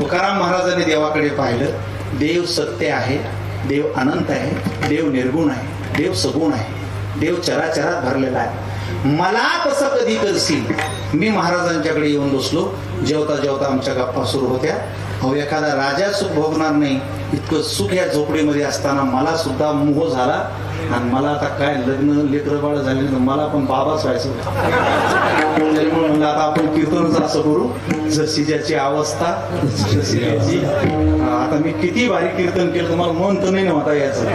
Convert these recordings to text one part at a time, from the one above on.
तुकाराम महाराजांनी देवाकडे पाहिलं. देव सत्य आहे, देव अनंत आहे, देव निर्गुण आहे, देव सगुण आहे, देव चराचरात भरलेला आहे. मला तसं कधी करशील. मी महाराजांच्याकडे येऊन बसलो. जेवता जेवता आमच्या गप्पा सुरू होत्या. अहो, एखादा राजा सुख भोगणार नाही इतकं सुख या झोपडीमध्ये असताना मला सुद्धा मोह झाला. आणि मला आता काय लग्न लेकरं बाळ झाले तर मला पण बाबाच व्हायचं. म्हणलं आता आपण कीर्तनच असं करू, जशी ज्याची अवस्था जशी ज्याची. आता मी किती भारी कीर्तन केलं तुम्हाला मन तर नाही नव्हता याचं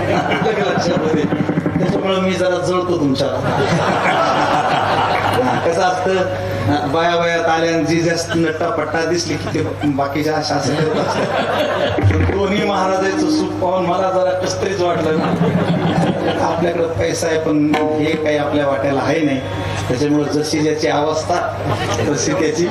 लक्षामध्ये. त्याच्यामुळे मी जरा जळतो तुमच्याला. कसं असतं, बाया बायात आल्यांची जास्त नट्टा पट्टा दिसली की ते बाकीच्या अशा असं करत असतात. दोन्ही महाराजांचं सुख पाहून मला जरा कसतरीच वाटलं ना. आपल्याकडं पैसा आहे पण हे काही आपल्या वाट्याला आहे नाही. त्याच्यामुळे जशी ज्याची अवस्था तशी त्याची.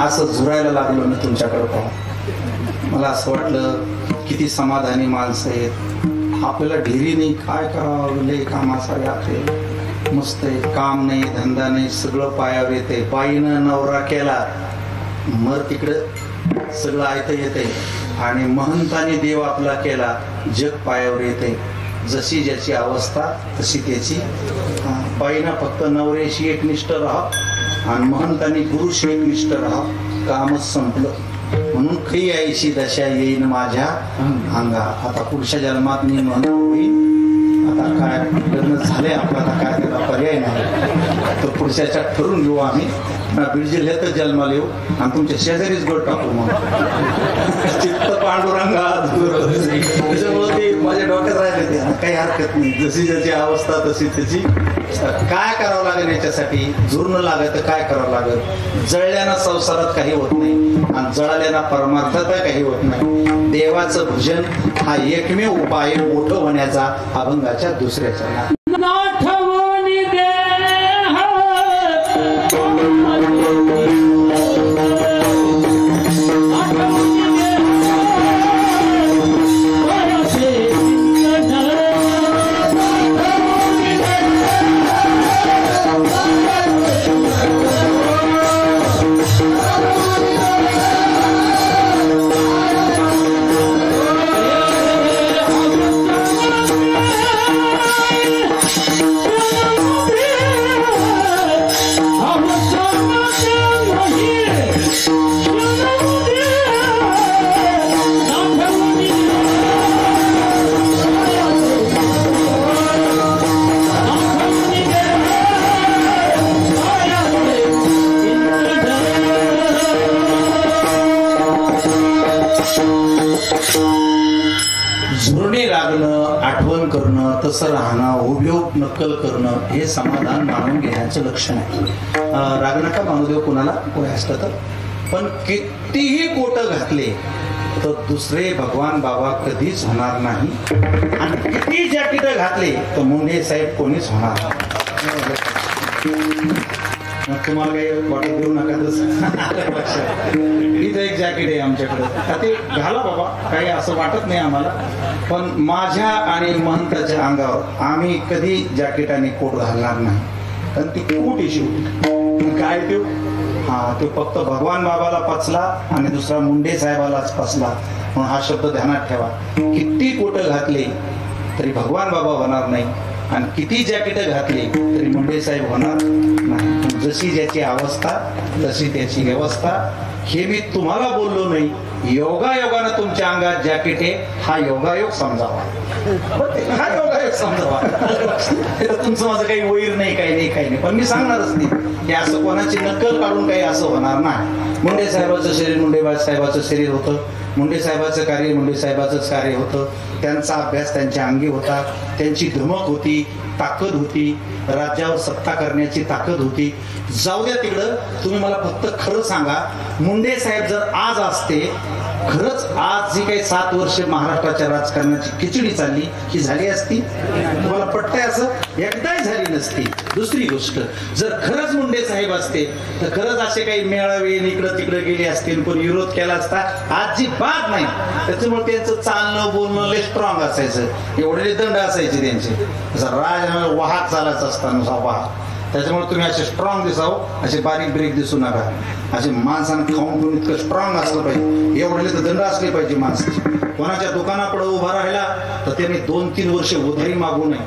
असं झुरायला लागलो मी तुमच्याकडे पाहून. मला असं वाटलं किती समाधानी माणसं आहेत. आपल्याला ढेरी नाही, काय करावं, लय कामाचा आहे, मस्त आहे, काम नाही धंदा नाही, सगळं पायावर येते. बाईनं नवरा केला मग तिकडं सगळं ऐकता येते. आणि महंताने देव आपला केला, जग पायावर येते. जशी ज्याची अवस्था तशी त्याची. बाईनं फक्त नवऱ्याशी एकनिष्ठ राहा आणि महंताने गुरुशी एकनिष्ठ राहा, कामच संपलं. म्हणून खरी यायची दशा येईन माझ्या अंगा. आता पुढच्या जन्मात मी म्हणून होईन. आता काय लग्न झाले आपलं, आता काय त्याला पर्याय नाही. तर पुढच्याच्या ठरून घेऊ आम्ही. बीड जिल्ह्यातच जन्माला येऊ आणि तुमच्या शेजारीच गोड टाकू. मग चित्त पांडुरंगा. त्याच्यामुळे ते माझ्या डोक्यात राहिले ते. काही हरकत नाही, जशी ज्याची अवस्था तशी त्याची. काय करावं लागेल याच्यासाठी? झुरणं लागत तर काय करावं लागेल? जळल्यानं संसारात काही होत नाही आणि जळाल्यानं परमार्थात काही होत नाही. देवाचं भजन हा एकमेव उपाय मोठं होण्याचा, अभंगाच्या दुसऱ्याचा. झुरणे लागणं, आठवण करणं, तसं राहणं, उभयोग नक्कल करणं हे समाधान मानून घेण्याचं लक्षण आहे. राग नका मानू देऊ कुणाला, कोणी असलं तर. पण कितीही कोट घातले तर दुसरे भगवान बाबा कधीच होणार नाही. आणि किती जॅकेट घातले तर मुंडे साहेब कोणीच होणार नाही. तुम्हाला काही वाटत देऊ नका तसं. इथं एक जॅकेट आहे आमच्याकडे, ते घाला बाबा, काही असं वाटत नाही आम्हाला. पण माझ्या आणि महंताच्या अंगावर आम्ही कधी जॅकेट आणि कोट घालणार नाही. कारण ती कोट इश्यू काय देऊ. तो फक्त भगवान बाबाला पचला आणि दुसरा मुंडे साहेबालाच पचला. म्हणून हा शब्द ध्यानात ठेवा. किती कोट घातले तरी भगवान बाबा होणार नाही आणि किती जॅकेट घातली तरी मुंडे साहेब होणार नाही. जशी ज्याची अवस्था तशी त्याची व्यवस्था. हे मी तुम्हाला बोललो नाही. योगायोगानं तुमच्या अंगात जॅकेट आहे हा योगायोग समजावा. हा योगायोग समजावा. तुमचं माझं काही वैर नाही, काही नाही. पण मी सांगणारच नाही की असं कोणाची नक्कल काढून काही असं होणार नाही. मुंडे साहेबाचं शरीर मुंडे साहेबाचं शरीर होतं. मुंडे साहेबाचं कार्य मुंडे साहेबाचंच कार्य होतं. त्यांचा अभ्यास त्यांच्या अंगी होता. त्यांची धमक होती, ताकद होती, राज्यावर सत्ता करण्याची ताकद होती. जाऊ द्या तिकडं. तुम्ही मला फक्त खरं सांगा, मुंडे साहेब जर आज असते, खरंच आज जी काही 7 वर्ष महाराष्ट्राच्या राजकारणाची खिचडी चालली ही झाली असती? तुम्हाला पटतंय असं? एकदाही झाली नसती. दुसरी गोष्ट, जर खरंच मुंडे साहेब असते तर खरंच असे काही मेळावे इकडं तिकडं गेले असतील, पण विरोध केला असता आजची बात नाही. त्याच्यामुळे त्यांचं चालणं बोलणं लय स्ट्रॉंग असायचं. एवढे दंड असायचे त्यांचे. राज वाहक चालायचा असता नुसा वाहक. त्याच्यामुळे तुम्ही असे स्ट्रॉंग दिसावं, असे बारीक ब्रेक दिसू नका. असे माणसानं खाऊन पिऊन इतकं स्ट्रॉंग असलं पाहिजे. एवढे तर दंड असले पाहिजे माणसाची. कोणाच्या दुकानापुढे उभा राहिला तर त्याने 2-3 वर्ष उधारी मागू नये.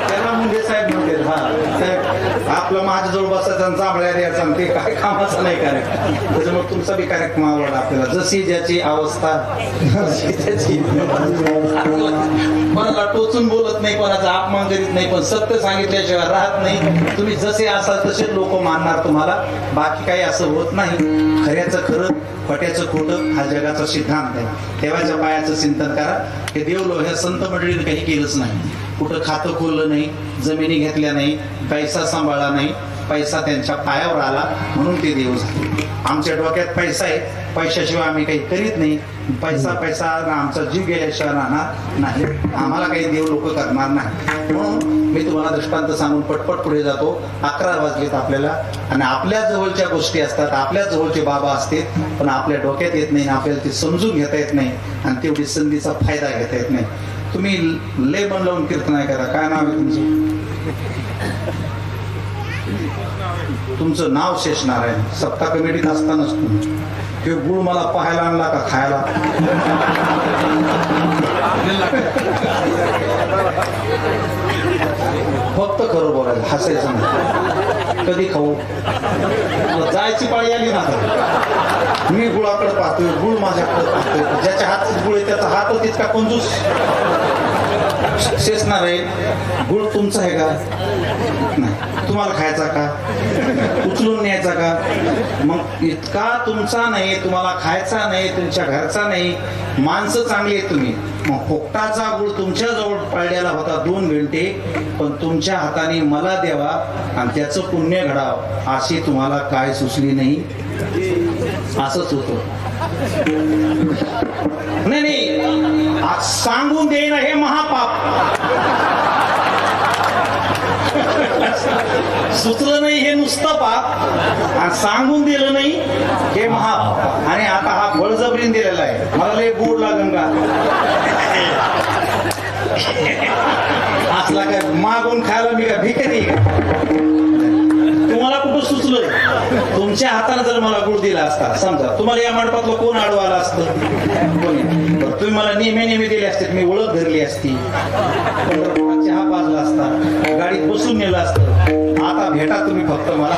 त्याला मुंडे साहेब म्हणते, हा साहेब आपलं माझ्याजवळ बसायचा चांबळ्या द्यायचा, ते काय कामाचं नाही कार्यक्रम. त्याच्यामुळे तुमचा बी कार्यक्रम आवडला आपल्याला. जशी ज्याची अवस्था त्याची. कोणाला टोचून बोलत नाही, कोणाचा अपमान करीत नाही, पण सत्य सांगितल्याशिवाय राहत नाही. तुम्ही जसे असाल तसे लोक मानणार तुम्हाला. बाकी काही असं होत नाही. खऱ्याचं खरं, खोट्याचं खोटं हा जगाचा सिद्धांत आहे. देवाच्या पायाचं चिंतन करा. हे देवलो ह्या संत मंडळीने काही केलंच नाही. कुठं खातं खोललं नाही, जमिनी घेतल्या नाही, पैसा सांभाळला नाही. पैसा त्यांच्या पायावर आला म्हणून ते देव झाले. आमच्या डोक्यात पैसा आहे, पैशाशिवाय आम्ही काही करीत नाही. पैसा पैसा आमचा जीव गेल्याशिवाय राहणार नाही. आम्हाला काही देव लोक करणार नाही. म्हणून मी तुम्हाला दृष्टांत सांगून पटपट पुढे जातो. 11 वाजलेत आपल्याला, आणि आपल्या जवळच्या गोष्टी असतात, आपल्या जवळचे बाबा असतात, पण आपल्या डोक्यात येत नाही, आपल्याला ते समजून घेता येत नाही, आणि तेवढी संधीचा फायदा घेता येत नाही. तुम्ही लय मन लावून कीर्तन करा. काय नाव आहे तुमचं? तुमचं नाव शेषनारायण. सप्ताह कमिटीत असतानाच तुम्ही हे गुळ मला पाहायला आणला का खायला? फक्त खरं बोलायचं, हसायचं नाही. कधी खाऊ? जायची पाळी आली ना, मी गुळाकडे पाहतोय, गुळ माझ्याकडे पाहतोय. ज्याच्या हात गुळ आहे त्याचा हात तितका कंजूस. शेषणार आहे. गुळ तुमचा आहे का? नाही. तुम्हाला खायचा का? उचलून न्यायचा का? मग इतका तुमचा नाही, तुम्हाला खायचा नाही, तुमच्या घरचा नाही. माणसं चांगली आहेत तुम्ही. मग फुकटाचा गुळ तुमच्या जवळ पडलेला होता 2 घंटे, पण तुमच्या हाताने मला द्यावा आणि त्याचं पुण्य घडावं अशी तुम्हाला काय सुचली नाही. असंच होतं. नाही, सांगून देणं हे महापाप. सुचलं नाही हे नुसतं पाप, आणि सांगून दिलं नाही हे महापाप. आणि आता हा बळजबरीने दिलेला आहे. मला लय गोड लागेल का? असला काय मागून खायला मी का भिकारी का? तुम्हाला कुठं सुचलं? तुमच्या हाताने जर मला गुळ दिला असता, समजा तुम्हाला या मंडपातलं कोण आडवा आला असतं? तुम्ही मला नेहमी दिले असते, मी ओळख धरली असती, चहा पाजला असता, गाडीत बसून नेलं असतं. आता भेटा तुम्ही फक्त मला.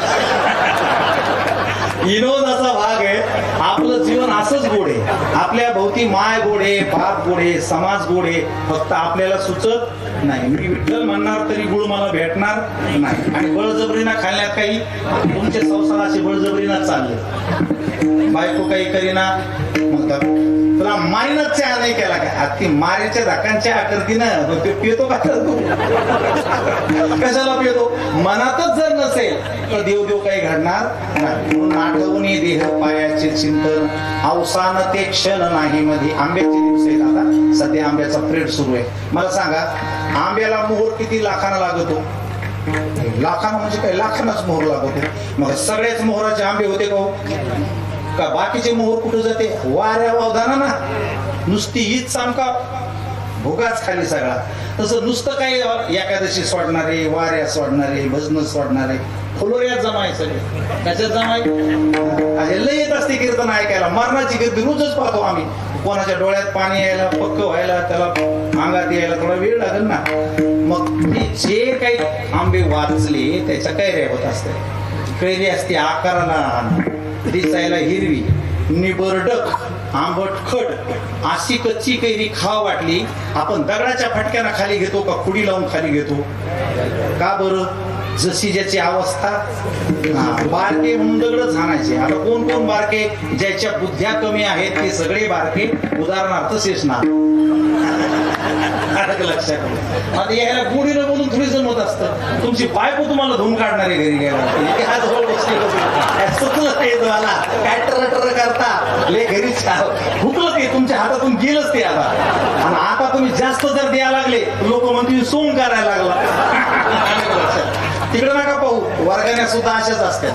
विनोदाचा भाग आहे. आपलं जीवन असंच गोड आहे. आपल्या भोवती माय गोड आहे, बाप गोड आहे, समाज गोड आहे. फक्त आपल्याला सुचत नाही. मी विठ्ठल म्हणणार तरी गुळ मला भेटणार नाही. आणि बळजबरीनं खाण्यात काही तुमचे संसार असे बळजबरीनं चालले. बायको काही करीना, म्हणतात तुला मारीनच चहा नाही केला का? ती मारीच्या धाकांच्या आकृतीनं ते पितो का? कशाला पितो? मनातच जर नसेल तर देव काही घडणार नाही. म्हणून आठवून देह पायाचे चिंतन, अवसान ते क्षण नाही मध्ये. आंब्याचे दिवस आहेत आता, सध्या आंब्याचा पिरियड सुरू आहे. मला सांगा, आंब्याला मोहर किती लाखांना लागतो? लाखांना म्हणजे काय? लाखांनाच मोहर लागतो. मग सगळ्याच मोहराचे आंबे होते का बाकीचे मोहर कुठे जाते? वाऱ्या वावधाना ना. नुसती हीच चामका भोगाच खाली सगळा. तसं नुसतं काही एकादशी सोडणारे, वाऱ्या सोडणारे, भजन सोडणारे, फुलोऱ्यात जमाय सगळे. त्याच्यात जमाय लय येत असते कीर्तन ऐकायला. मरणाची गर्दी रोजच पाहतो आम्ही. कोणाच्या डोळ्यात पाणी यायला, पक्क व्हायला, त्याला अंगात यायला थोडा वेळ लागेल ना. मग जे काही आंबे वाचले त्याच्या कैऱ्या होत असते. कैरी असते आकाराला, दिसायला हिरवी, निबरडक, आंबटखट. अशी कच्ची कैरी खाव वाटली, आपण दगडाच्या फटक्यानं खाली घेतो का कुडी लावून खाली घेतो? का बरं? जशी ज्याची अवस्था. बारके म्हणून दगडच हाणायचे. आता कोण कोण बारके? ज्याच्या बुद्ध्या कमी आहेत ते सगळे बारके. उदाहरणार्थ शेषनाग. लक्षात आता यायला गुढीनं बोलून थोडी जमत असतं. तुमची बायको तुम्हाला धुवून काढणारे घरी गेला काय टर करता ले घरी हुकलं ते तुमच्या हातातून गेलंच ते. आता तुम्ही जास्त जर द्यायला लागले लोक म्हणतील सोंग करायला लागला. तिकडे नका पाहू, वर्गाने सुद्धा अशाच असतात.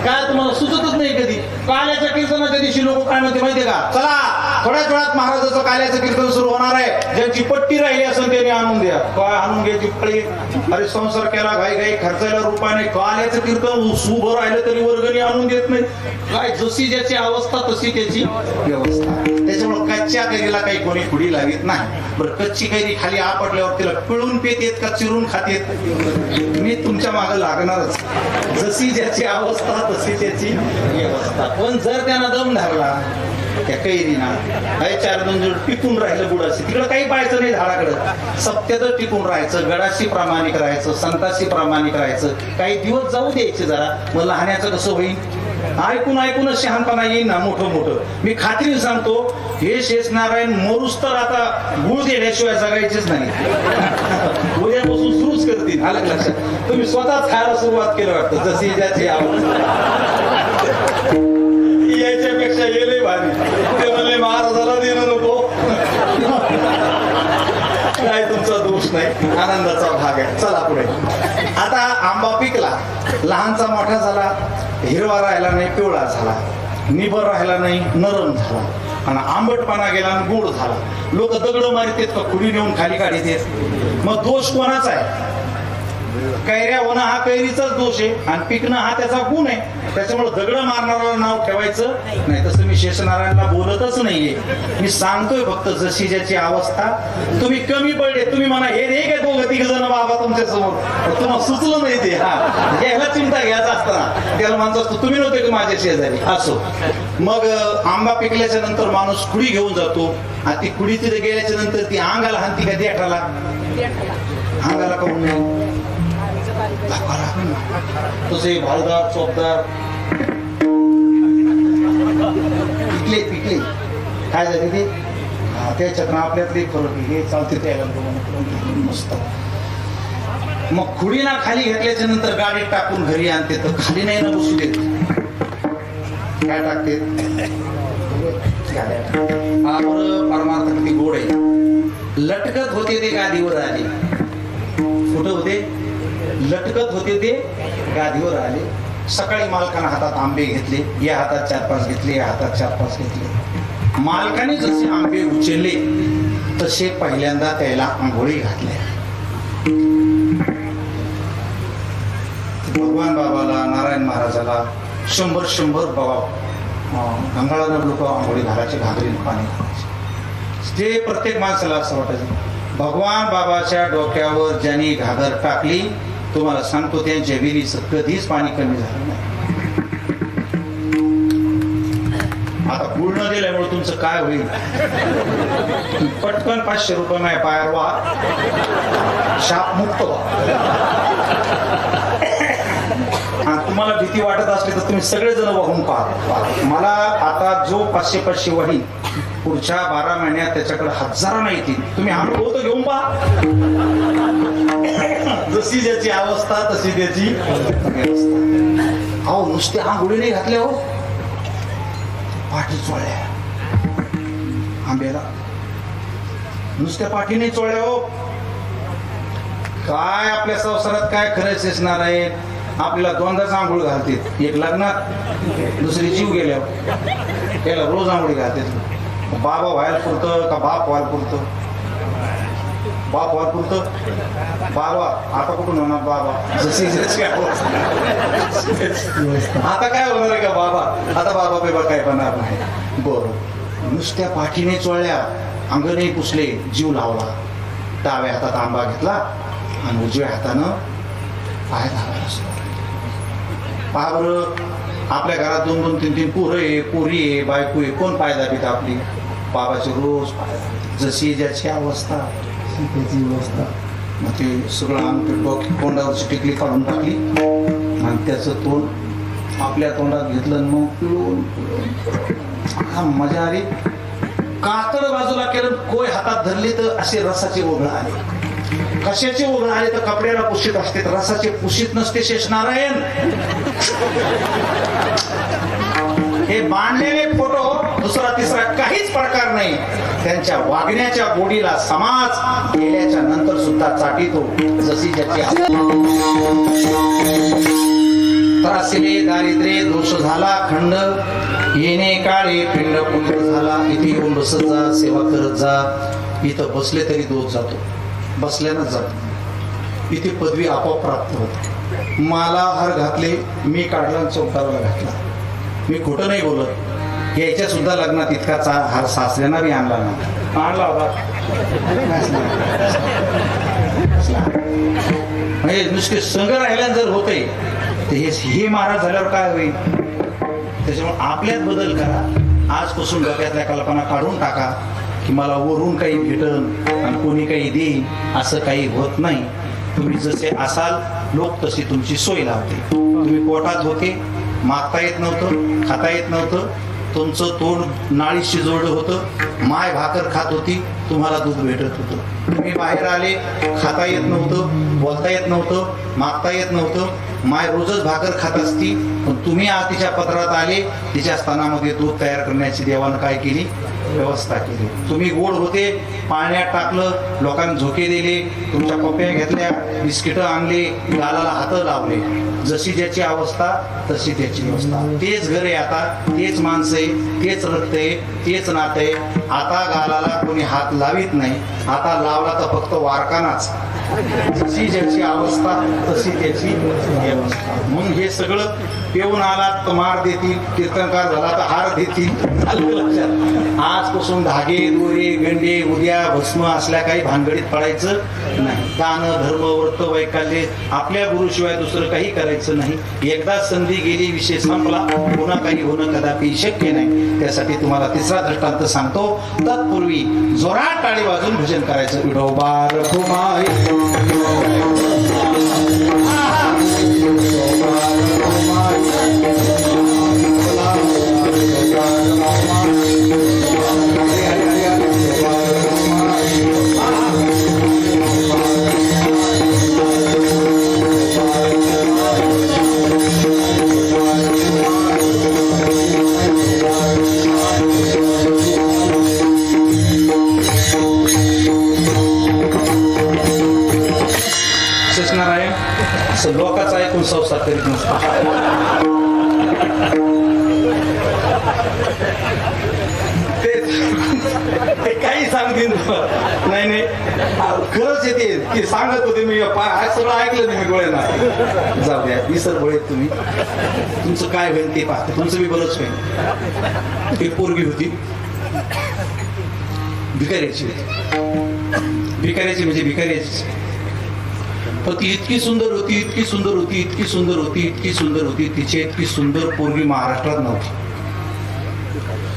काय तुम्हाला सुचतच नाही कधी. काल्याच्या कीर्तनाच्या दिवशी लोक काय म्हणते माहितीये का, चला थोड्याच वेळात महाराजाचं काल्याचं कीर्तन सुरू होणार आहे, ज्यांची पट्टी राहिली असेल त्यांनी आणून द्या. काय आणून घ्यायची फळी, अरे संसार केला घाई घाई, खर्चायला रुपया नाही, काल्याचं कीर्तन उभं राहिलं तरी वर्गणी आणून देत नाही. काय जशी ज्याची अवस्था तशी त्याची व्यवस्था. त्याच्यामुळे कच्च्या कैरीला काही कोणी खुडी लागत नाही. बरं, कच्ची कैरी खाली आपटल्यावर तिला पिळून पेत येत का चिरून खात येत? मी तुमच्या मागे लागणारच. जशी ज्याची अवस्था तशी त्याची व्यवस्था. पण जर त्यांना दम धरला त्या कैरीना, काही 4-2 जण टिकून राहिलं गुडाशी, तिकडं काही पाहायचं नाही झाडाकडं, सत्यातच टिकून राहायचं, गडाशी प्रामाणिक राहायचं, संताशी प्रामाणिक राहायचं. काही दिवस जाऊ द्यायचे जरा. मग लहाण्याचं कसं होईल, ऐकून ऐकूनच शहाणपणा येईल ना मोठं मोठं. मी खात्रीने सांगतो, हे शेषनारायण मरुस तर आता गुळ देण्याशिवाय जगायचेच नाही. उद्यापासून सुरूच करतील. आलं लक्षात? तुम्ही स्वतःच खायला सुरुवात केलं वाटतं. जशी ज्याची याच्यापेक्षा गेले भारी. ते म्हणले महाराजाला देणं नको. काय तुमचा दोष नाही, आनंदाचा भाग आहे. चला पुढे. आता आंबा पिकला, लहानचा मोठा झाला, हिरवा राहिला नाही पिवळा झाला, निबर राहिला नाही नरम झाला, आणि आंबटपणा गेला आणि गोड झाला. लोक दगड मारित का खुडी नेऊन खाली काढीत येत. मग दोष कोणाचा आहे? कैऱ्या होणं हा कैरीचाच दोष आहे, आणि पिकणं हा त्याचा गुण आहे. त्याच्यामुळे दगड मारणाऱ्याला नाव ठेवायचं नाही. तसं मी शेषनारायणला बोलतच नाहीये. मी सांगतोय फक्त जशी ज्याची अवस्था. तुम्ही कमी पडले, तुम्ही म्हणा हे नाही काय 2-3 जण बाबा तुमच्या समोर, तुम्हाला सुचलं नाही ते. हा, याला चिंता घ्यायचा असताना त्याला म्हणतो असतो तुम्ही नव्हते का माझ्या शेजारी. असो. मग आंबा पिकल्याच्या नंतर माणूस खुडी घेऊन जातो, आणि ती खुडी तिथे गेल्याच्या नंतर ती अंगाला हाणती का देठाला? अंगाला काऊन नाही? तुझे भालदार चोपदार पिकले काय झाले ते, त्याच्यात आपल्यातले फरक हे चालते त्याला मस्त. मग खुडीना खाली घेतल्याच्या नंतर गाडीत टाकून घरी आणते, तर खाली नाही ना बसू देत. काय टाकते? परमार्थ किती गोड आहे. लटकत होते ते गादीवर आले. कुठं होते? लटकत होते ते गादीवर आले. सकाळी मालकानं हातात आंबे घेतले, या हातात 4-5 घेतले, या हातात 4-5 घेतले. मालकाने जसे आंबे उचलले तसे पहिल्यांदा त्याला आंघोळी घातल्या. भगवान बाबाला, नारायण महाराजाला 100 बाबा गंगाळानं लोक आंघोळी घालायचे, घागरीने पाणी घालायचे. ते प्रत्येक माणसाला असं वाटायचं. भगवान बाबाच्या डोक्यावर ज्यांनी घागर टाकली, तुम्हाला सांगतो त्यांच्या विहिरीचं कधीच पाणी कमी झालं नाही. आता पूर्ण दिल्यामुळे तुमचं काय होईल? पटकन 500 रुपये माझ्या पायावर वा, शाप मुक्त व्हा. तुम्हाला भीती वाटत असली तर तुम्ही सगळेजण वाहून पहा. मला आता जो 500 वाहील, पुढच्या 12 महिन्यात त्याच्याकडे हजारांना येतील. तुम्ही अनुभव तर घेऊन पहा. जशी ज्याची अवस्था तशी त्याची व्यवस्था. अहो नुसते आंघोळी नाही घातल्या, हो पाठी चोळल्या आंब्याला, नुसत्या पाठीने चोळल्या. हो काय आपल्या संसारात काय खरंच असणार आहे? आपल्याला 2दाच आंघोळ घालते, एक लग्नात, दुसरी जीव गेल्यावर. त्याला रोज आंघोळी घालते. बाबा व्हायला पुरतं का बाप व्हायला पुरतं? बाप व्हायला पुरतं. बाबा आता कुठून होणार बाबा? जशी आता काय होणार आहे का बाबा? आता बाबा बेबा काय बनणार नाही. बरं, नुसत्या पाठीने चोळल्या, अंगणही पुसले, जीव लावला. डाव्या हातात आंबा घेतला आणि उजव्या हातानं पाय घालायला सुरुवात. पहा बरं, आपल्या घरात 2-2, 3-3 पोरं आहे, पोरी आहे, बायको आहे, कोण पाय दाबीत? आपली बाबाची रोज पाय दाबीत. जशी ज्याची अवस्था त्याची व्यवस्था. मग ते सगळं अंग तोंडावरची टिकली काढून टाकली आणि त्याचं तोंड आपल्या तोंडात घेतलं. मग पिळून हा मजा आली. कातड बाजूला केलं, कोय हातात धरली तर असे रसाचे ओघळ आले. कशाचे ओघळ आले तर कपड्याला पुशीत असते, रसाचे पुशीत नसते. शेषनारायण हे बांधलेले फोटो दुसरा तिसरा काहीच प्रकार नाही. त्यांच्या वागण्याच्या गोडीला समाज गेल्याच्या नंतर सुद्धा चाटीतो. जशी ज्याची त्रासिले दारिद्र्य दोष झाला खंड, येणे काळे पिंड पुंड झाला. इथे येऊन बसत जा, सेवा करत जा. इथं बसले तरी दोष जातो, बसल्यानंच जातो. इथे पदवी आपोआप प्राप्त होते. मला हार घातले, मी काढला चौकाराला घातला. मी खोटं नाही बोलत. यायच्या सुद्धा लग्नात इतका हार सासऱ्यांना बी आणला ना, आणला होता. म्हणजे नुसते संघ राहिल्या जर होते तर हे महाराज झाल्यावर काय होईल. त्याच्यामुळे आपल्यात बदल करा. आजपासून डोक्यातल्या कल्पना काढून टाका की मला वरून काही भेटन आणि कोणी काही देईन, असं काही होत नाही. तुम्ही जसे असाल लोक तशी तुमची सोय लावते. तुम्ही पोटात होते, मागता येत नव्हतं, खाता येत नव्हतं, तुमचं तोंड नाळीशी जोडलं होतं. माय भाकर खात होती, तुम्हाला दूध भेटत होतं. तुम्ही बाहेर आले, खाता येत नव्हतं, बोलता येत नव्हतं, मागता येत नव्हतं. माय रोजच भाकर खात असती, पण तुम्ही तिच्या पदरात आले, तिच्या स्थानामध्ये दूध तयार करण्याची देवानं काय केली, व्यवस्था केली. तुम्ही गोड होते, पाण्यात टाकलं, लोकांना झोके दिले, तुमच्या पप्प्या घेतल्या, बिस्किटं आणले, गालाला हात लावले. जशी ज्याची अवस्था तशी त्याची व्यवस्था. तेच घर आहे आता, तेच माणसं आहे, तेच रक्त आहे, तेच नातं आहे. आता गालाला कोणी हात लावित नाही, आता लावला तर फक्त वारकानाच. जशी ज्याची अवस्था तशी त्याची व्यवस्था. म्हणून हे सगळं पेऊन आला तर मार देतील, कीर्तनकार झाला तर हार देतील. लक्षात, आजपासून धागे दोरे गंडे उद्या भस्म असल्या काही भानगडीत पडायचं नाही. दान धर्म व्रत वैकल्य आपल्या गुरुशिवाय दुसरं काही करायचं नाही. एकदा संधी गेली, विषय संपला, पुन्हा काही होणं कदापि शक्य नाही. त्यासाठी तुम्हाला तिसरा दृष्टांत सांगतो. तत्पूर्वी जोरात टाळी वाजून भजन करायचं. विठोबा रखुमाई लोकांचा ऐकून संसार करीत नसतो. ते काही सांगतील नाही नाही खरंच येते की सांगत होते. मी सगळं ऐकलं नाही, मी डोळे नाही. जाऊ द्या, विसर बळे तुम्ही. तुमचं काय होईल ते पाहते, तुमचं मी बरंच होईल. एक पोरगी होती, भिकाऱ्याची. भिकाऱ्याची म्हणजे भिकाऱ्याची. पण ती इतकी सुंदर होती, इतकी सुंदर होती, इतकी सुंदर होती, इतकी सुंदर होती. तिची इतकी सुंदर पोरगी महाराष्ट्रात नव्हती.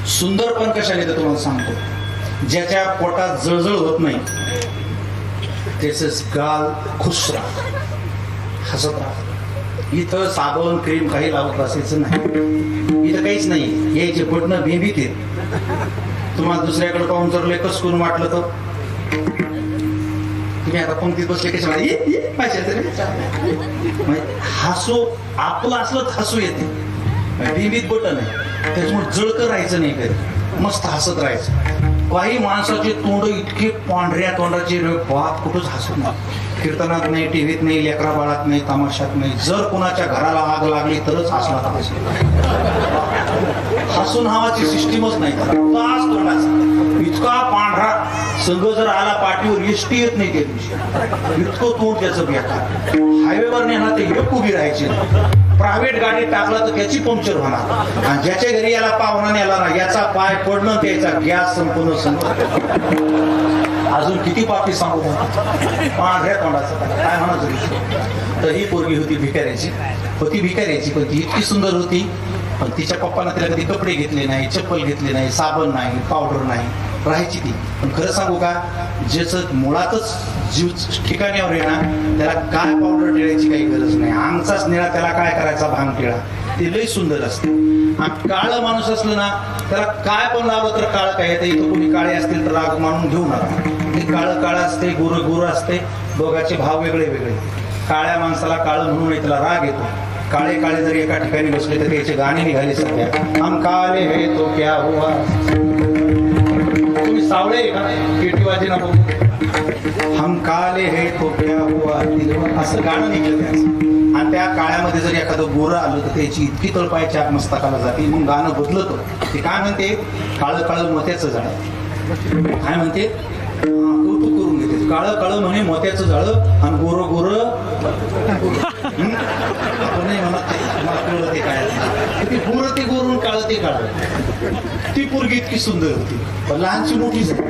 सुंदर पण कशाने तर तुम्हाला सांगतो. ज्याच्या पोटात जळजळ होत नाही त्याच गाल खुश राहत, हसत राहत. इथं साबण क्रीम काही लावत बसायचं नाही. इथं काहीच नाही. यायचे पटणं बेबीत येत. तुम्हाला दुसऱ्याकडे पाहून जर लेकच करून वाटलं तर तुम्ही आता पंक्तीत बसले कशा हसू आपलं असलं हसू येते. बेबीत बटन आहे, त्याच्यामुळे जळकं राहायचं नाही. कधी मस्त हसत राहायचं. काही माणसाचे तोंड इतके पांढऱ्या तोंडाचे बाप कुठंच हसत नाही. कीर्तनात नाही, टीव्हीत नाही, लेकरा बाळात नाही, तमाशात नाही. जर कुणाच्या घराला आग लागली तरच हसला. हसून हवाची सिस्टीमच नाही. तोंडाचा इतका पांढरा संघ जर आला पाठीवर एसटी येत नाही त्या दिवशी. इतकं तोंड त्याचं बेकार. हायवेवर नेला ते एक उभी राहायची. प्रायव्हेट गाडी टाकला तर त्याची पंक्चर होणार. आणि ज्याच्या घरी याला पाहुणा नेला ना, याचा पाय पडणं, त्याचा गॅस संपूर्ण अजून किती पापी सांगू पांढऱ्या तोंडाचं काय म्हणायचं. तर ही पोरगी होती भिकाऱ्याची. होती भिकाऱ्याची पण ती इतकी सुंदर होती. पण तिच्या पप्पानं तिला कधी कपडे घेतले नाही, चप्पल घेतले नाही, साबण नाही, पावडर नाही. राहायची ती. पण खरं सांगू का, ज्याचं मुळातच जीव ठिकाण्यावर आहे ना, त्याला काय पावडर टिळायची काही गरज नाही. आमचाच निळा त्याला काय करायचा भांग टिळा. ते लई सुंदर असते. काळं माणूस असलं ना, त्याला काय पण लावलं तर काळं काय येतं. इथं कोणी काळे असतील तर राग मानून घेऊ नका. ते काळं काळं असते, गोरं गोरं असते. दोघांचे भाव वेगळे वेगळे. काळ्या माणसाला काळं म्हणून त्याला राग येतो. काळे काळे जर एका ठिकाणी बसले तर त्याचे गाणे निघाले सध्या. हम काले है तो क्या हुआ. तुम्ही सावळे आहे का पेटीबाजी ना बघू. हम काले है तो क्या हुआ असं गाणं निघलं त्याचं. आणि त्या काळ्यामध्ये जर एखादं गोरं आलं तर त्याची इतकी तळपायच्या मस्तकाला जाते. मग गाणं बदलत ते काय म्हणते, काळं काळं मोत्याचं झाड. काय म्हणते, कौतुक करून घेते. काळं काळं म्हणे मोत्याचं झाड आणि गोरं गोरं आपण नाही म्हणत. मला कळलं ते काय ते गोरं ते गोरून काळं ते काळं. ती पोरगी इतकी सुंदर होती, पण लहानची मोठी झाली,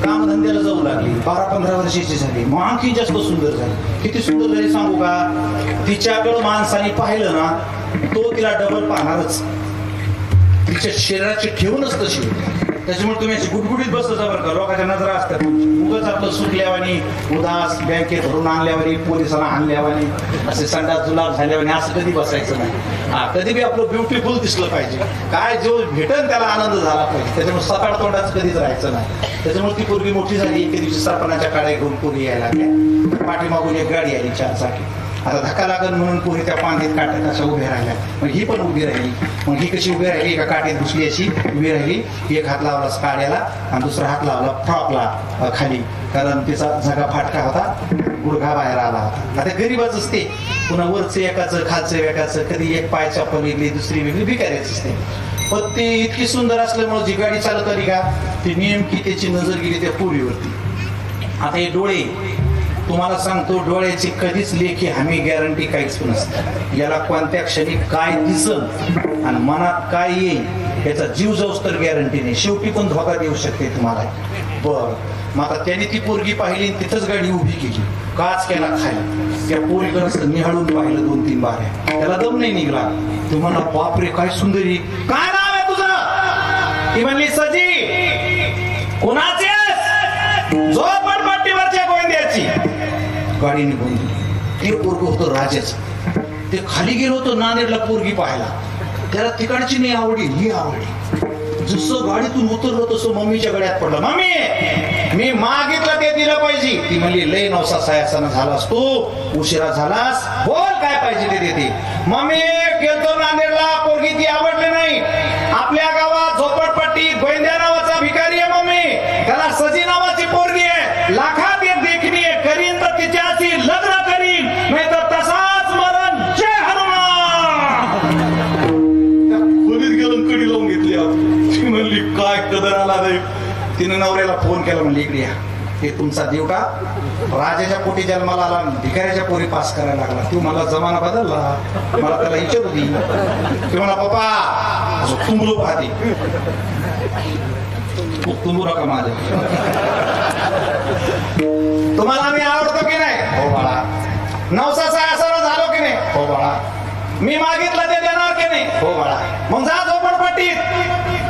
कामधंद्याला जाऊ लागली, 12-15 वर्षाची झाली, मग आणखी जास्त सुंदर झाली. किती सुंदर झाली सांगू का. तिच्याकडं माणसाने पाहिलं ना तो तिला डबल पाहणारच. तिच्या शरीराची ठेवूनच तशी होती. त्याच्यामुळे तुम्ही अशी गुटगुटीत बसत जा बरं का. लोकांच्या नजरा असतात, उगाच आपलं सुटल्यावानी, उदास, बँकेत भरून आणल्यावानी, पोलिसांना आणल्यावानी, असे संडास जुलाब झाल्यावानी असं कधी बसायचं नाही. हा, कधी बी आपलं ब्युटिफुल दिसलं पाहिजे. काय जो भेटन त्याला आनंद झाला पाहिजे. त्याच्यामुळे सकाळ तोंडाचं कधीच राहायचं नाही. त्याच्यामुळे ती पोरगी मोठी झाली. एके दिवशी सरपणाच्या काड्या घेऊन पोरी यायला लागल्या. पाठीमागून एक गाडी आली 4 चाकी. आता धक्का लागल म्हणून पोरी त्या पांढीत काट्यात अशा उभ्या राहिल्या. मग ही पण उभी राहिली. मग ही कशी उभी राहिली, एका काठीत घुसली अशी उभी राहिली. एक हात लावला काड्याला आणि दुसरा हात लावला फ्रॉकला खाली, कारण तिचा झगा फाटका होता, गुडघा बाहेर आला होता. आता गरीबच असते, पुन्हा वरचं एकाचं खालचं एकाचं, कधी एक पाय चप्पल वेगळी दुसरी वेगळी भिकारीच असते. पण ती इतकी सुंदर असल्यामुळे जी गाडी चालत आली का ती नेमकी त्याची नजर गेली त्या पोरीवरती. आता हे डोळे, तुम्हाला सांगतो, डोळ्याची कधीच लेखी हमी गॅरंटी काहीच नसते. याला कोणत्या क्षणी काय दिसल आणि मनात काय येईल याचा जीव जाऊस तर गॅरंटी नाही. शेवटी पण धोका देऊ शकते तुम्हाला. बर, मग आता त्याने ती पोरगी पाहिली, तिथंच गाडी उभी केली, काच केला खाली. त्या पोरीकडे निहाळून पाहिलं 2-3 बाऱ्या, त्याला दम नाही निघला. तुम्हाला बापरे काय सुंदरी, काय नाव आहे तुझं. ती म्हणली सजी. कोणाचे झोपडपट्टीवरच्या गोंद्याची. गाडी निघून ते पोरग होतं राजाचं. ते खाली गेलो होतो नांदेडला पोरगी पाहायला. त्याला तिकडची नाही आवडली, ही आवडली. जसं गाडीतून उतरलो तसं मम्मीच्या गळ्यात पडलं. मम्मी मी मागितलं ते दिलं पाहिजे. ती म्हणली लय नवसा सायासाना झालास तू, उशिरा झालास, बोल काय पाहिजे ते देते. मम्मी गेलतो नांदेडला, पोरगी ती आवडली नाही. आपल्या गावात झोपडपट्टी गोंद्या नावाचा भिकारी आहे मम्मी, त्याला सजी नावाची पोरगी आहे, लाखात एक देखणी आहे, करीन तर तिच्याशी लग्न करीन, नाही तर तसाच मरण. जय हनुमान. त्या खोलीत गेलो, कडी लावून घेतली. ती म्हणली काय कदर आला रे. तिनं नवऱ्याला फोन केला, म्हणली इकडे या, हे तुमचा देवटा राजाच्या पोटी जन्माला आला, भिकाऱ्याच्या पोरी पास करायला लागला. तू मला जमाना बदलला. मला त्याला इच्छा होती. ती म्हणा पप्पा तुमलो पाहते, तुमू का माझ्या, तुम्हाला मी आवडतो की नाही. हो बाळा. नवसा सायासाना झालो की नाही. हो बाळा. मी मागितलं ते देणार की नाही. हो बाळा. मग जा झोपडपट्टीत,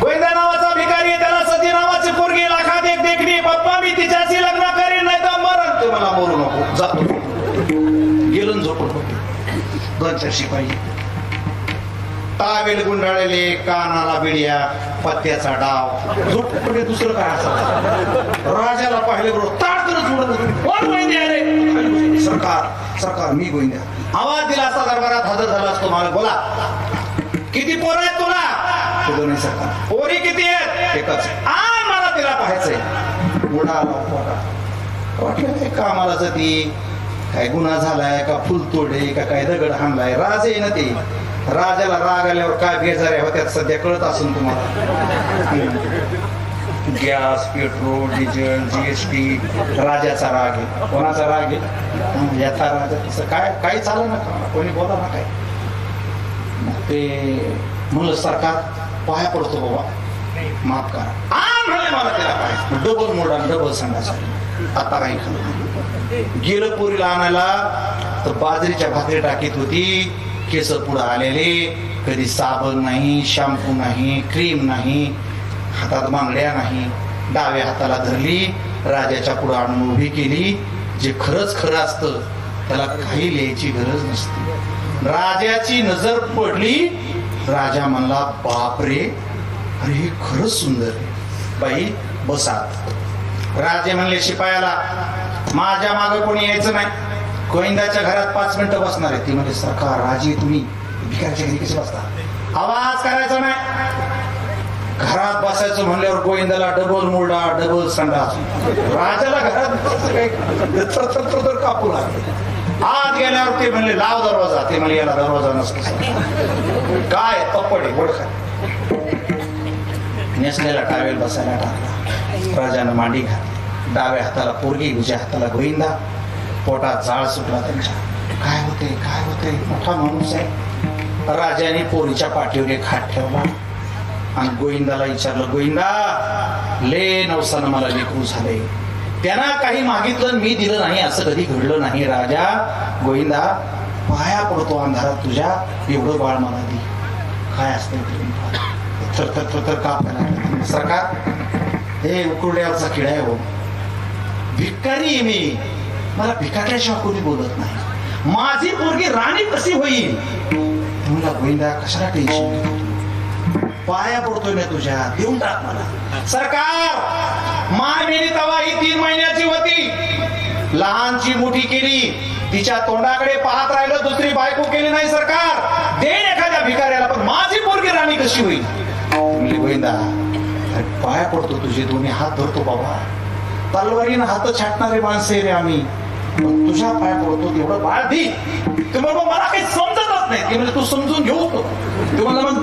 गोविंदा नावाचा भिकारी, त्याला सती नावाची पोरगी, लाखात एक देखणी, पप्पा मी तिच्याशी लग्न करीन, नाही तर मरण. ते मला बोलू नको. जातो. गेलो झोपडपट्टी. 2-4 शिपाई, टावेल गुंडाळलेले, कानाला बिड्या, पत्त्याचा डाव. झोपडपट्टी दुसरं काय असं. राजाला पाहिले बरोबर ताडकन जोडत, कोण गोविंद्या रे. सरकार मी गोविंद्या. आवाज दिला असता दरबारात हजर झाला असतो. मला बोला किती पोरं आहेत तुला. तो नाही सरकार. पोरी किती आहेत. एकच. मला तिला पाहायचंय. बुडा आला, वाटलं काय कामाला जाती, काय गुन्हा झालाय का, फुलतोडे का, काय दगड हाणलाय. राजे ना ते, राजाला राग आल्यावर काय बेजाऱ्या होत्यात सध्या कळत असेल तुम्हाला. गॅस, पेट्रोल, डिझेल, जीएसटी, राजाचा राग आहे. कोणाचा राग आहे. याचा राजा काय काही चालू नका, कोणी बोला ना काय. ते म्हणलं सरकार पाया पडतो बाबा, माफ करा. म्हणले मला त्याला पाय डबल मोडा, डबल सांगायचं. आता काही खाल्लं. गेलं पोरीला आणायला तर बाजरीच्या भाकरी टाकीत होती, केस पुढं आलेले, कधी साबण नाही, शॅम्पू नाही, क्रीम नाही, हातात बांगड्या नाही. डाव्या हाताला धरली, राजाच्या पुढं आणून उभी केली. जे खरंच खरं असतं त्याला काही लिहायची गरज नसते. राजाची नजर पडली. राजा म्हणला बापरे, अरे हे खरंच सुंदर आहे. बाई बसात. राजे म्हणले शिपायाला माझ्या मागे कोणी यायचं नाही, गोविंदाच्या घरात 5 मिनिटं बसणार आहे. ती म्हणजे सरकार राजे तुम्ही भिकाऱ्याच्या घरी कशी बसता? आवाज करायचा नाही. घरात बसायचं म्हणल्यावर गोविंदाला डबल मुरडा डबल संडास. राजाला घरात थर कापू लागले. आत गेल्यावर ते म्हणले लाव दरवाजा. ते म्हणले याला दरवाजा नसतो. काय तप्पडे बोडखा नेसलेला टावेल बसायला टाकला. राजानं मांडी घातली. डाव्या हाताला पोरगी, उजव्या हाताला गोविंदा. पोटात जाळ सुटला त्यांच्या. काय होते मोठा माणूस आहे. राजाने पोरीच्या पाठीवर एक हात ठेवला आणि गोविंदाला विचारलं, गोविंदा ले नवसानं मला लेकरू झाले. त्यांना काही मागितलं मी दिलं नाही असं कधी घडलं नाही. राजा गोविंदा पाया पडतो अंधारात तुझ्या, एवढं बाळ मला दे. काय असतं थर कापायला. सरकार हे उकुरड्यावरचा किडा आहे हो. भिकारी आहे मी. मला भिकाऱ्याशिवाय कोणी बोलत नाही. माझी पोरगी राणी कशी होईल? म्हणला गोविंदा कशाला टेन्शन, पाया पडतोय मी तुझ्या, देऊन टाक मला. सरकार माय मेली तवा ही 3 महिन्याची होती. लहानची मोठी केली, तिच्या तोंडाकडे पाहत राहिलं, दुसरी बायको केली नाही. सरकार देईन एखाद्या भिकाऱ्याला, पण माझी पोरगी राणी कशी होईल? म्हणली गोविंदा पाया पडतो तुझे, दोन्ही हात धरतो बाबा. तलवारीनं हात छाटणारे माणसे रे आम्ही, तुझ्या पाया पडतो तेवढं बाळ दे. ते म्हणतो मला काही समजतच नाही. ते म्हणजे तू समजून घेऊ. तू मला मग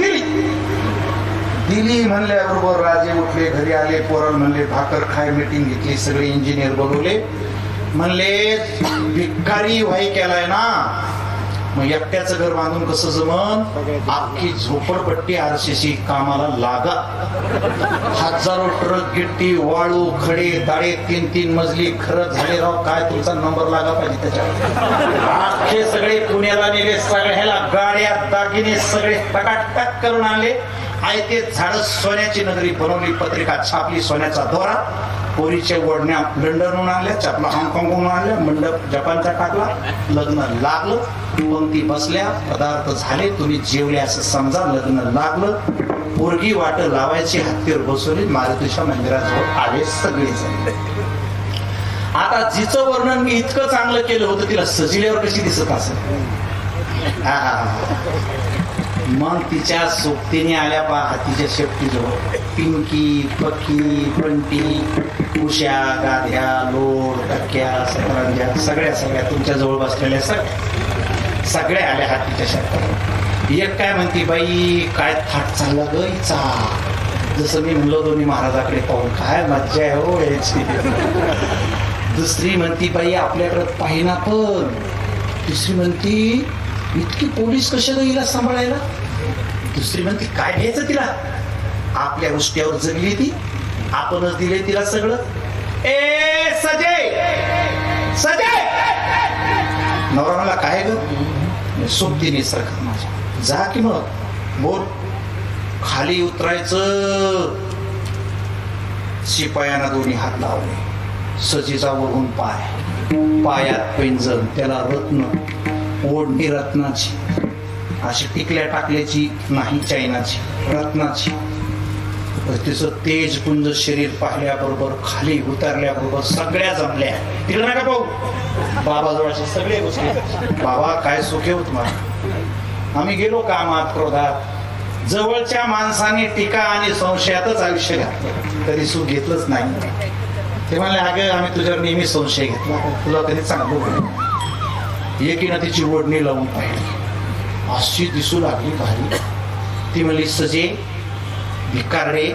दिली म्हणल्याबरोबर राजे उठले, घरी आले. पोराला म्हणले भाकर खाय. मीटिंग घेतली, सगळे इंजिनियर बोलवले. म्हणले भिकारी व्हाई केलाय ना, मग एकट्याचं घर बांधून कसं जमन? अख्खी झोपडपट्टी आरसीसी कामाला लागा. हजारो ट्रक गिट्टी वाळू खडे दाडे 3-3 मजली खरं झाले राव. काय तुमचा नंबर लागा पाहिजे त्याच्यावर. अख्खे सगळे पुण्याला नेले, सगळ्याला गाड्या दागिने सगळे टकाटक करून आणले. आहे ते झाड सोन्याची नगरी बनवली, पत्रिका छापली, सोन्याचा दोरा. पोरीच्या ओढण्या लंडनहून आणल्या, चपला हाँगकाँगहून आणल्या, मंडप जपानचा टाकला. लग्न लागलं, पंक्ती बसल्या, पदार्थ झाले, तुम्ही जेवले असं समजा. लग्न लागलं, पोरगी वाट लावायची हत्तीवर बसवली. मारुतीच्या मंदिराजवळ आले सगळेजण. आता जिचं वर्णन मी इतकं चांगलं केलं होतं, तिला सजिल्यावर कशी दिसत असेल? मग तिच्या सोबतीने आल्या पा हातीच्या शेपटीजवळ पिंकी, पक्की, बंटी, उषा, गाध्या, लोड, टक्क्या, सतरंजा, सगळ्या तुमच्या जवळ बसलेल्या सगळ्या आल्या हातीच्या शेपटीवर. एक काय म्हणती, बाई काय थाट चालला गईचा. जसं मी म्हणलो दोन्ही महाराजाकडे पाहून, काय मज्जा आहे हो याची. दुसरी म्हणती, बाई आपल्याकडे पाहिना. पण तिसरी म्हणती, इतकी पोलीस कशाला हिला सांभाळायला. दुसरी म्हणती, काय घ्यायचं तिला, आपल्या उष्ट्यावर जगली ती, आपणच दिले तिला सगळं. ए सजय सजय. नवरा मला काय ग, सोबतीने सरकार माझ्या, जा की मग बोल. खाली उतरायचं. शिपायांना दोन्ही हात लावले. सजीचा वरून पाय, पायात पैंजण, त्याला रत्न, ओढणी रत्नाची, अशी टिकल्या टाकल्याची नाही, चायनाची, रत्नाची. तिचं तेजपुंज शरीर पाहिल्याबरोबर, खाली उतरल्याबरोबर सगळ्या जमल्या. तिकडे नका पाहू, बाबाजवळचे सगळे गोष्टी. बाबा काय सुखे होत मला. आम्ही गेलो कामात, क्रोधात. जवळच्या माणसाने टीका आणि संशयातच आयुष्य घातलं, कधी सुख घेतलंच नाही. ते म्हणले, अगं आम्ही तुझ्यावर नेहमी संशय घेतला, तुला कधी चांगलं. एकीनं तिची ओढणी लावून पाहिली, अशी दिसू लागली भारी. ती म्हणली, सजे भिकारडे,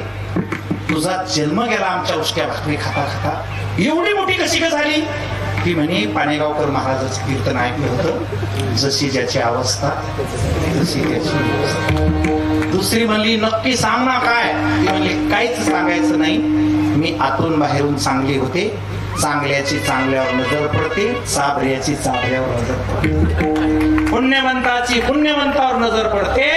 तुझा जन्म गेला आमच्या उष्ट्या भाकरी खाता खाता, एवढी मोठी कशी का झाली? ती म्हणे, पाणेगावकर महाराजाचं कीर्तन ऐकलं होतं, जशी ज्याची अवस्था तशी त्याची अवस्था. दुसरी म्हणली, नक्की सांग ना काय? ती म्हणली, काहीच सांगायचं नाही, मी आतून बाहेरून चांगली होते, चांगल्याची चांगल्यावर नजर पडते, चाबऱ्याची चाबऱ्यावर नजर पडते, पुण्यवंताची पुण्यवंतावर नजर पडते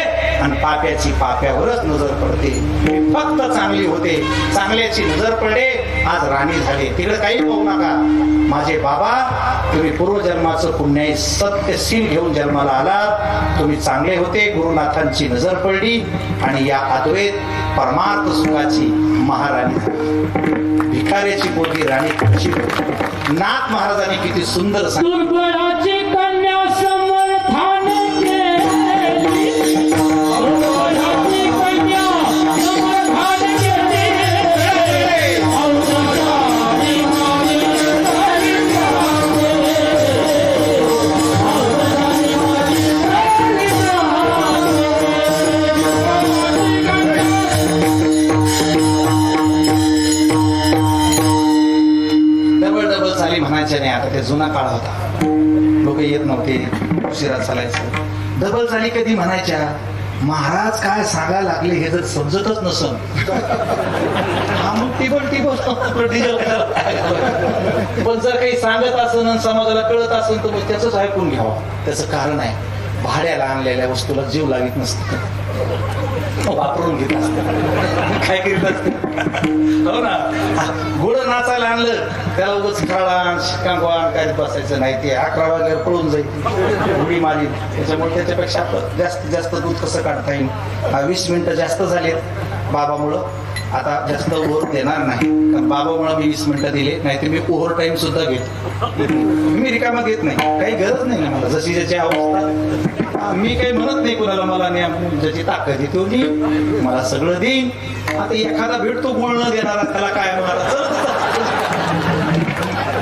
आणि पाप्याची पाप्यावरच नजर पडते. मी फक्त चांगली होते, चांगल्याची नजर पडे, आज राणी झाले. तिकडे काही पाहू नका. माझे बाबा, तुम्ही पूर्वजन्माचं पुण्याई सत्यशील घेऊन जन्माला आलात. तुम्ही चांगले होते, गुरुनाथांची नजर पडली आणि या अद्वैत परमार्थ सुखाची महाराणी झाली. भिकाऱ्याची पोरगी राणी कशी होती? नाथ महाराजांनी किती सुंदर सांगितलं. कन्या समर्थान मजा नाही. आता ते जुना काळ होता, लोक येत नव्हते, उशिरा चालायचं. डबल झाली कधी म्हणायच्या, महाराज काय सांगायला लागले हे जर समजतच नसन हा मग टिबल डिझेल. पण जर काही सांगत असन समाजाला कळत असेल तर मग त्याच ऐकून घ्यावं. त्याचं कारण आहे, भाड्याला आणलेल्या वस्तूला जीव लावित नसतं, वापरून घेत असत. काय करीत असत, हो ना. घोड नाचायला आणलं त्याला उगाच खेळा शिकांगवान काय बसायचं नाही, ते 11 वाजल्यावर पळून जाईल उडी मारी. त्याच्यामुळे त्याच्यापेक्षा आपलं जास्तीत जास्त दूध कसं काढता येईल. 20 मिनिटं जास्त झालेत बाबामुळं, आता जास्त ओव्हर देणार नाही, कारण बाबामुळं मी 20 मिनिटं दिले, नाही तर मी ओव्हर टाइम सुद्धा घेतो. मी रिकामा घेत नाही, काही गरज नाही मला. जशी ज्याची अवस्था, मी काही म्हणत नाही कुणाला, मला ज्याची ताकद आहे तो देईन, मला सगळं देईन. आता एखादा भेटतो गुळ न देणारा, त्याला काय म्हणणार.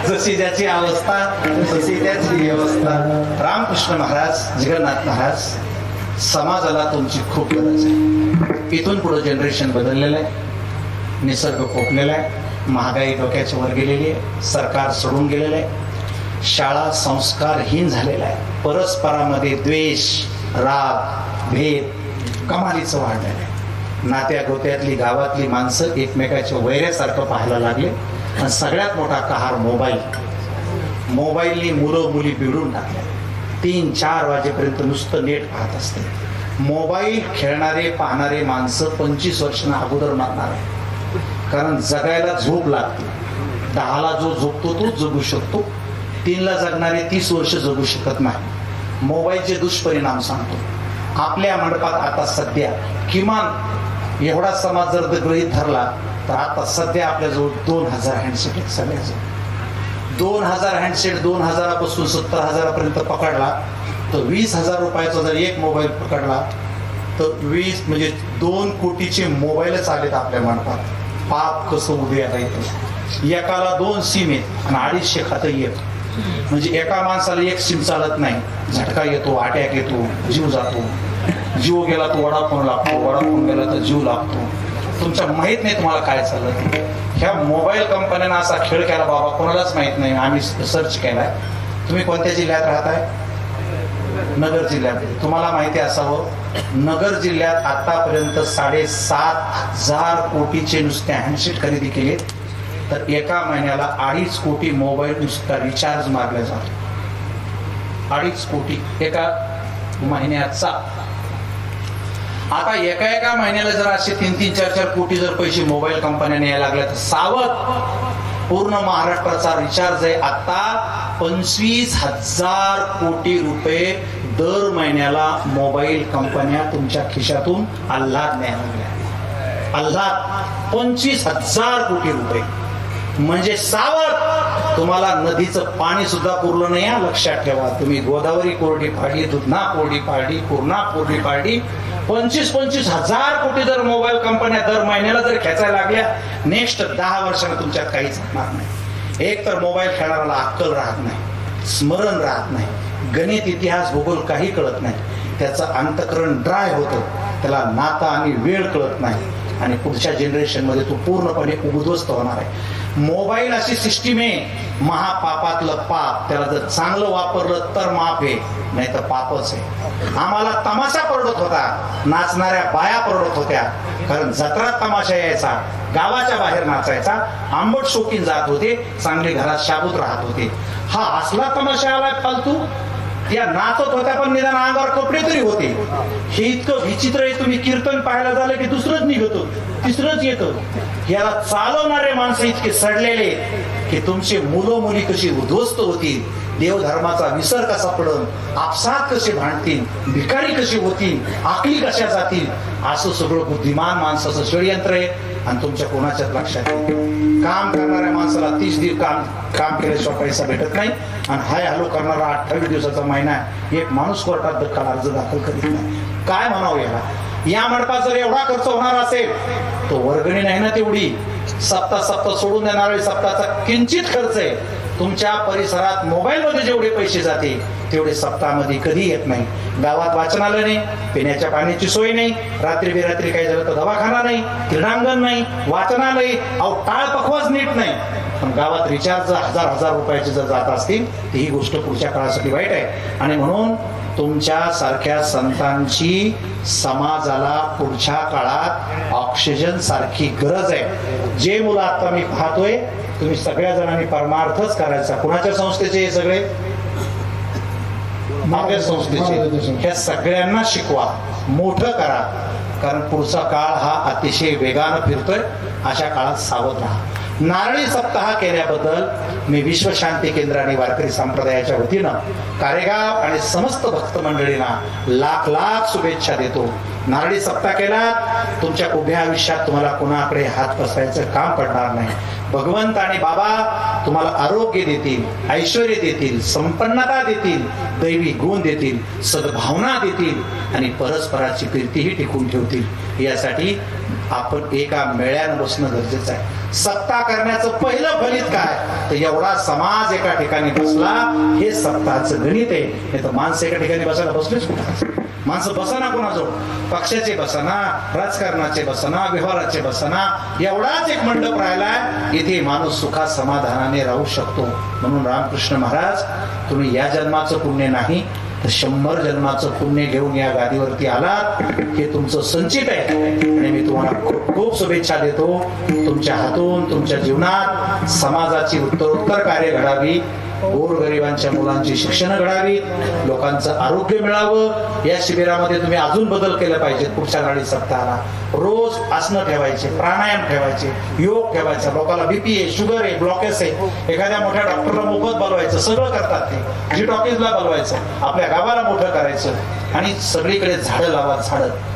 जशी ज्याची अवस्था जशी त्याची व्यवस्था. रामकृष्ण महाराज, जगन्नाथ महाराज, समाजाला तुमची खूप गरज आहे. इथून पुढे जनरेशन बदललेलं आहे, निसर्ग खोकलेला आहे, महागाई डोक्याच्या वर गेलेली आहे, सरकार सोडून गेलेलं आहे, शाळा संस्कारहीन झालेला आहे, परस्परामध्ये द्वेष, राग, भेद कमालीचं वाढलेलं आहे. नात्या गोत्यातली गावातली माणसं एकमेकाच्या वैऱ्यासारखं पाहायला लागले. आणि सगळ्यात मोठा कहार मोबाईलनी मुलं मुली बिघडून टाकल्या. 3-4 वाजेपर्यंत नुसतं नेट पाहत असते. मोबाईल खेळणारे पाहणारे माणसं 25 वर्षांना अगोदर मारणार आहे, कारण जगायला झोप लागते. 10ला जो झोपतो तो जगू शकतो, 3ला जगणारे 30 वर्ष जगू शकत नाही. मोबाईलचे दुष्परिणाम सांगतो. आपल्या मंडपात आता सध्या किमान एवढा समाज जर गृहीत धरला तर आता सध्या आपल्याजवळ 2000 हँडसेट आहेत. सगळ्याजवळ 2000 हँडसेट. 2000पासून 70,000पर्यंत पकडला तर 20,000 रुपयाचा जर एक मोबाईल पकडला तर 20 म्हणजे 2 कोटीचे मोबाईलच आलेत आपल्या मंडपात. पाप कसं उद्या राहतं. एकाला 2 सिम आहेत आणि 250 खातं येत, म्हणजे एका माणसाला 1 सिम चालत नाही. झटका येतो, अटॅक येतो, जीव जातो. जीव गेला तर वडाफोन लागतो, वडाफोन गेला तर जीव लागतो. तुमच्या माहित नाही तुम्हाला काय चाललं. ह्या मोबाईल कंपन्यांना असा खेळ केला बाबा, कोणालाच माहित नाही. आम्ही सर्च केलाय. तुम्ही कोणत्या जिल्ह्यात राहताय? नगर जिल्ह्यात. तुम्हाला माहिती असावं, नगर जिल्ह्यात आतापर्यंत 7,500 कोटीचे नुसते हँडसेट खरेदी केले, तर एका महिन्याला 2.5 कोटी मोबाईल नुसता रिचार्ज मारला जातो. 2.5 कोटी एका महिन्याचा. आता एका महिन्याला जर असे 3-3, 4-4 कोटी जर पैसे मोबाईल कंपन्याने यायला लागले तर सावध, पूर्ण महाराष्ट्राचा रिचार्ज आहे आता 25,000 कोटी रुपये दर महिन्याला मोबाईल कंपन्या तुमच्या खिशातून आल्हाद न्यायला लागल्या. आल्हाद 25,000 कोटी रुपये म्हणजे सावध. तुम्हाला नदीचं पाणी सुद्धा पुरलं नाही. लक्षात ठेवा, तुम्ही गोदावरी कोरडी पाडली, दुधना कोरडी पाडली, पूर्णा कोरडी पाडली. 25,000 कोटी जर मोबाईल कंपन्या दर महिन्याला जर खेचायला लागल्या, नेक्स्ट 10 वर्षांना तुमच्यात काहीच होणार नाही. एक तर मोबाईल खेळणाऱ्याला अक्कल राहत नाही, स्मरण राहत नाही, गणित इतिहास भूगोल काही कळत नाही. त्याचं अंतःकरण ड्राय होतं, त्याला नाता आणि वेळ कळत नाही, आणि पुढच्या जनरेशन मध्ये तो पूर्णपणे उद्ध्वस्त होणार आहे. मोबाईल अशी सिस्टीम आहे, महापापातलं पाप. त्याला जर चांगलं वापरलं तर माप आहे, नाही तर पापच आहे. आम्हाला तमाशा परवडत होता, नाचणाऱ्या बाया परवडत होत्या, कारण जत्रात तमाशा यायचा, गावाच्या बाहेर नाचायचा, आंबट शौकीन जात होते, चांगले घरात शाबूत राहत होते. हा असला तमाशा आलाय फालतू. त्या नाचत होत्या पण निदान अंगावर कपडे तरी होते. हे इतकं विचित्र आहे. तुम्ही कीर्तन पाहायला झालं की दुसरंच निघतं, तिसरंच येतं. याला चालवणारे माणसं इतके सडलेले की तुमची मुलं मुली कशी उद्ध्वस्त होतील, देवधर्माचा विसर कसा पडल, आपसात कसे भांडतील, भिकारी कशी होतील, आकली कशा जातील, असं सगळं बुद्धिमान माणसाचं षडयंत्र आहे. आणि तुमच्या कोणाच्याच लक्षात येईल. काम करणाऱ्या माणसाला 30 दिवस काम केल्याशिवाय पैसा भेटत नाही, आणि हाय हॅलो करणारा 28 दिवसाचा महिना एक माणूस कोर्टात दखल अर्ज दाखल करीत नाही. काय म्हणावं याला. या मंडपात जर एवढा खर्च होणार असेल तो वर्गणी नाही ना तेवढी. सप्ताह सोडून देणारे सप्ताहाचा किंचित खर्च आहे. तुमच्या परिसरात मोबाईल मध्ये जेवढे पैसे जाते तेवढे सप्ताहामध्ये कधी येत नाही. गावात वाचनालय नाही, पिण्याच्या पाण्याची सोय नाही, रात्री बेरात्री काही झालं तर दवाखाना नाही, क्रीडांगण नाही, वाचनालय, टाळ पखवाज नीट नाही. पण गावात रिचार्ज हजार रुपयाचे जर जात असतील तर ही गोष्ट पुढच्या काळासाठी वाईट आहे. आणि म्हणून तुमच्या सारख्या संतांची समाजाला पुढच्या काळात ऑक्सिजन सारखी गरज आहे. जे मुलं आता मी पाहतोय तुम्ही सगळ्या जणांनी परमार्थच करायचा. कुणाच्या संस्थेचे हे सगळे? आपल्या संस्थेचे. ह्या सगळ्यांना शिकवा, मोठं करा, कारण पुढचा काळ हा अतिशय वेगानं फिरतोय. अशा काळात सावध राहा. नारळी सप्ताह केल्याबद्दल मी विश्वशांती केंद्र आणि वारकरी संप्रदायाच्या वतीनं कारेगाव आणि समस्त भक्त मंडळींना लाख लाख शुभेच्छा देतो. नारळी सप्ताह केला तुमच्या उभ्या आयुष्यात तुम्हाला कुणाकडे हात पसरायचं काम पडणार नाही. भगवंत आणि बाबा तुम्हाला आरोग्य देतील, ऐश्वर्य देतील, संपन्नता देतील, दैवी गुण देतील, सद्भावना देतील आणि परस्पराची प्रीतीही टिकून ठेवतील. यासाठी आपण एका मेळ्यानं बसणं गरजेचं आहे. सत्ता करण्याचं पहिलं फलित काय तर एवढा समाज एका ठिकाणी बसला, हे सत्ताचं गणित आहे. नाही तर माणसं एका ठिकाणी बसायला बसलेच कुठं? माणसं बसना कोणाजवळ? पक्षाचे बसना, राजकारणाचे बसना, व्यवहाराचे बसना, एवढाच एक मंडप राहिलाय. इथे माणूस सुखात समाधानाने राहू शकतो. म्हणून रामकृष्ण महाराज, तुम्ही या जन्माचं पुण्य नाही तर 100 जन्माचं पुण्य घेऊन या गादीवरती आलात. हे तुमचं संचित आहे आणि मी तुम्हाला खूप खूप शुभेच्छा देतो. तुमच्या हातून तुमच्या जीवनात समाजाची उत्तरोत्तर कार्य घडावी, गोरगरिबांच्या मुलांची शिक्षण घडावी, लोकांचं आरोग्य मिळावं. या शिबिरामध्ये तुम्ही अजून बदल केले पाहिजेत. पुढच्या नारळी सप्ताहाला रोज आसनं ठेवायचे, प्राणायाम ठेवायचे, योग ठेवायचा. लोकांना बीपी आहे, शुगर आहे, ब्लॉकेज आहे, एखाद्या मोठ्या डॉक्टरला मोफत बोलवायचं, सगळं करतात ते. जी टॉकीजला बोलवायचं, आपल्या गावाला मोठं करायचं आणि सगळीकडे झाडं लावा. झाडं